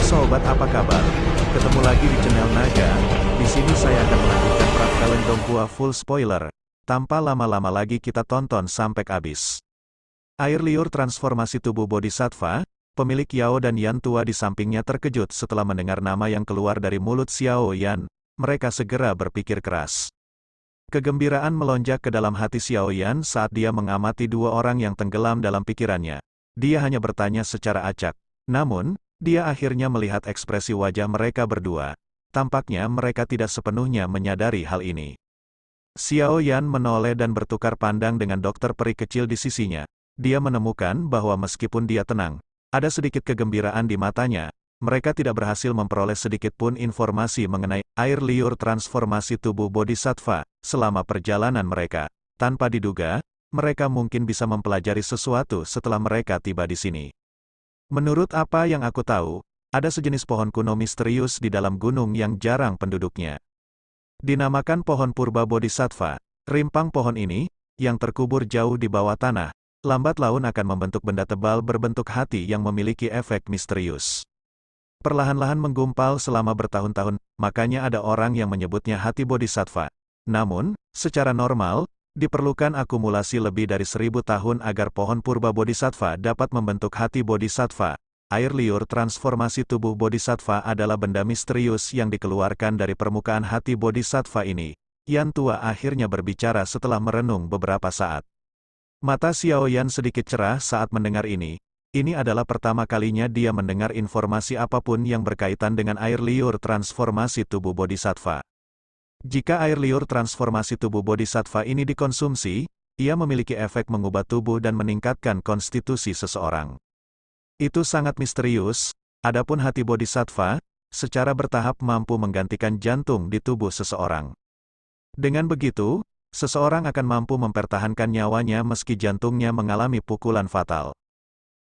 sobat, apa kabar? Ketemu lagi di channel Naga. Di sini saya akan melanjutkan Praktalen Donghua full spoiler. Tanpa lama-lama lagi kita tonton sampai habis. Air liur transformasi tubuh Bodhisattva, pemilik Yao dan Yan tua di sampingnya terkejut setelah mendengar nama yang keluar dari mulut Xiao Yan. Mereka segera berpikir keras. Kegembiraan melonjak ke dalam hati Xiao Yan saat dia mengamati dua orang yang tenggelam dalam pikirannya. Dia hanya bertanya secara acak. Namun, dia akhirnya melihat ekspresi wajah mereka berdua. Tampaknya mereka tidak sepenuhnya menyadari hal ini. Xiao Yan menoleh dan bertukar pandang dengan dokter peri kecil di sisinya. Dia menemukan bahwa meskipun dia tenang, ada sedikit kegembiraan di matanya. Mereka tidak berhasil memperoleh sedikit pun informasi mengenai air liur transformasi tubuh Bodhisattva selama perjalanan mereka. Tanpa diduga, mereka mungkin bisa mempelajari sesuatu setelah mereka tiba di sini. Menurut apa yang aku tahu, ada sejenis pohon kuno misterius di dalam gunung yang jarang penduduknya. Dinamakan pohon purba Bodhisattva. Rimpang pohon ini, yang terkubur jauh di bawah tanah, lambat laun akan membentuk benda tebal berbentuk hati yang memiliki efek misterius. Perlahan-lahan menggumpal selama bertahun-tahun, makanya ada orang yang menyebutnya hati Bodhisattva. Namun, secara normal, diperlukan akumulasi lebih dari 1000 tahun agar pohon purba Bodhisattva dapat membentuk hati Bodhisattva. Air liur transformasi tubuh Bodhisattva adalah benda misterius yang dikeluarkan dari permukaan hati Bodhisattva ini. Yan tua akhirnya berbicara setelah merenung beberapa saat. Mata Xiao Yan sedikit cerah saat mendengar ini. Ini adalah pertama kalinya dia mendengar informasi apapun yang berkaitan dengan air liur transformasi tubuh Bodhisattva. Jika air liur transformasi tubuh Bodhisattva ini dikonsumsi, ia memiliki efek mengubah tubuh dan meningkatkan konstitusi seseorang. Itu sangat misterius. Adapun hati Bodhisattva, secara bertahap mampu menggantikan jantung di tubuh seseorang. Dengan begitu, seseorang akan mampu mempertahankan nyawanya meski jantungnya mengalami pukulan fatal.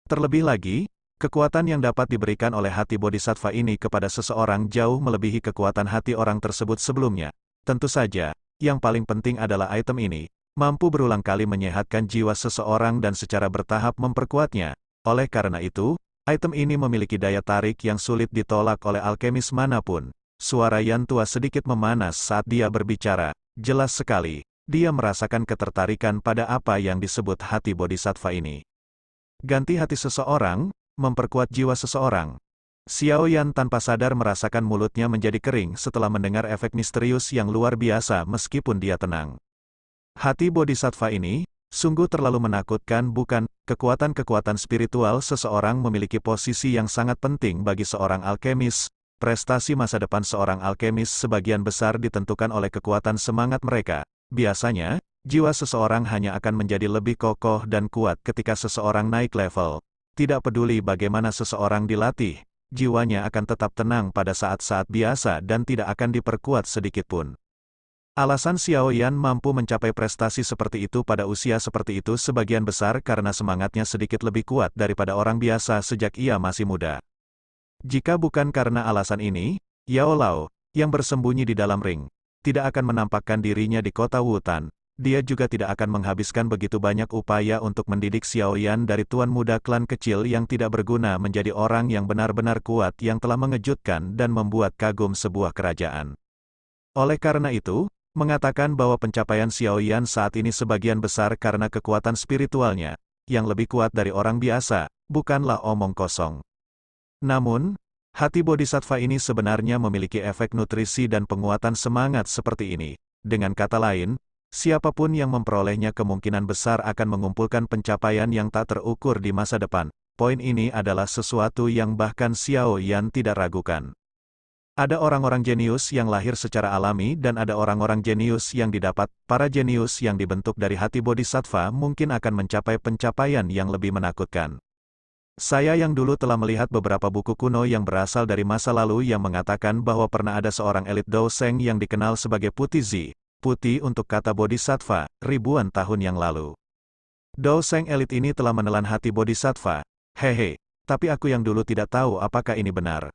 Terlebih lagi, kekuatan yang dapat diberikan oleh hati Bodhisattva ini kepada seseorang jauh melebihi kekuatan hati orang tersebut sebelumnya. Tentu saja, yang paling penting adalah item ini, mampu berulang kali menyehatkan jiwa seseorang dan secara bertahap memperkuatnya. Oleh karena itu, item ini memiliki daya tarik yang sulit ditolak oleh alkemis manapun. Suara Yan tua sedikit memanas saat dia berbicara, jelas sekali, dia merasakan ketertarikan pada apa yang disebut hati Bodhisattva ini. Ganti hati seseorang, memperkuat jiwa seseorang. Xiao Yan tanpa sadar merasakan mulutnya menjadi kering setelah mendengar efek misterius yang luar biasa meskipun dia tenang. Hati Bodhisattva ini, sungguh terlalu menakutkan, bukan? Kekuatan-kekuatan spiritual seseorang memiliki posisi yang sangat penting bagi seorang alkemis. Prestasi masa depan seorang alkemis sebagian besar ditentukan oleh kekuatan semangat mereka. Biasanya, jiwa seseorang hanya akan menjadi lebih kokoh dan kuat ketika seseorang naik level. Tidak peduli bagaimana seseorang dilatih, jiwanya akan tetap tenang pada saat-saat biasa dan tidak akan diperkuat sedikitpun. Alasan Xiao Yan mampu mencapai prestasi seperti itu pada usia seperti itu sebagian besar karena semangatnya sedikit lebih kuat daripada orang biasa sejak ia masih muda. Jika bukan karena alasan ini, Yao Lao, yang bersembunyi di dalam ring, tidak akan menampakkan dirinya di kota Wutan. Dia juga tidak akan menghabiskan begitu banyak upaya untuk mendidik Xiao Yan dari tuan muda klan kecil yang tidak berguna menjadi orang yang benar-benar kuat yang telah mengejutkan dan membuat kagum sebuah kerajaan. Oleh karena itu, mengatakan bahwa pencapaian Xiao Yan saat ini sebagian besar karena kekuatan spiritualnya, yang lebih kuat dari orang biasa, bukanlah omong kosong. Namun, hati Bodhisattva ini sebenarnya memiliki efek nutrisi dan penguatan semangat seperti ini. Dengan kata lain, siapapun yang memperolehnya kemungkinan besar akan mengumpulkan pencapaian yang tak terukur di masa depan. Poin ini adalah sesuatu yang bahkan Xiao Yan tidak ragukan. Ada orang-orang jenius yang lahir secara alami dan ada orang-orang jenius yang didapat. Para jenius yang dibentuk dari hati Bodhisattva mungkin akan mencapai pencapaian yang lebih menakutkan. Saya yang dulu telah melihat beberapa buku kuno yang berasal dari masa lalu yang mengatakan bahwa pernah ada seorang elit Dao Sheng yang dikenal sebagai Putih Zi. Putih untuk kata Bodhisattva, ribuan tahun yang lalu. Dao Sheng elit ini telah menelan hati Bodhisattva. Hehe, tapi aku yang dulu tidak tahu apakah ini benar.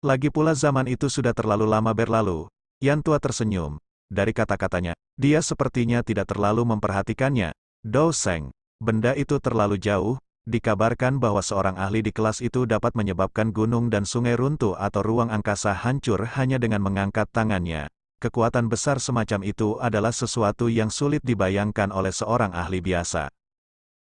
Lagi pula zaman itu sudah terlalu lama berlalu. Yan tua tersenyum. Dari kata-katanya, dia sepertinya tidak terlalu memperhatikannya. Dao Sheng, benda itu terlalu jauh, Dikabarkan bahwa seorang ahli di kelas itu dapat menyebabkan gunung dan sungai runtuh atau ruang angkasa hancur hanya dengan mengangkat tangannya. Kekuatan besar semacam itu adalah sesuatu yang sulit dibayangkan oleh seorang ahli biasa.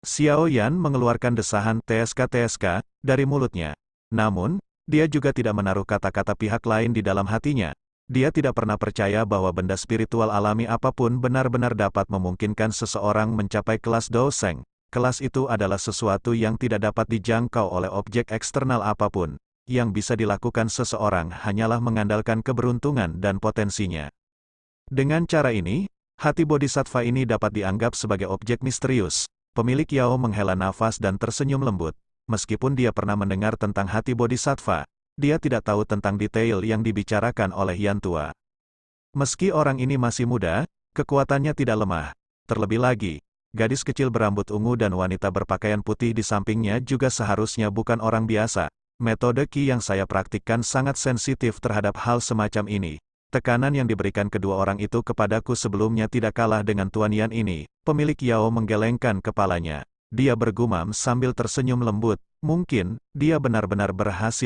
Xiao Yan mengeluarkan desahan TSK-TSK dari mulutnya. Namun, dia juga tidak menaruh kata-kata pihak lain di dalam hatinya. Dia tidak pernah percaya bahwa benda spiritual alami apapun benar-benar dapat memungkinkan seseorang mencapai kelas Douseng. Kelas itu adalah sesuatu yang tidak dapat dijangkau oleh objek eksternal apapun. Yang bisa dilakukan seseorang hanyalah mengandalkan keberuntungan dan potensinya. Dengan cara ini, hati bodhisattva ini dapat dianggap sebagai objek misterius. Pemilik Yao menghela nafas dan tersenyum lembut. Meskipun dia pernah mendengar tentang hati bodhisattva, dia tidak tahu tentang detail yang dibicarakan oleh Yan Tua. Meski orang ini masih muda, kekuatannya tidak lemah. Terlebih lagi, gadis kecil berambut ungu dan wanita berpakaian putih di sampingnya juga seharusnya bukan orang biasa. Metode Qi yang saya praktikkan sangat sensitif terhadap hal semacam ini. Tekanan yang diberikan kedua orang itu kepadaku sebelumnya tidak kalah dengan Tuan Yan ini. Pemilik Yao menggelengkan kepalanya. Dia bergumam sambil tersenyum lembut. Mungkin, dia benar-benar berhasil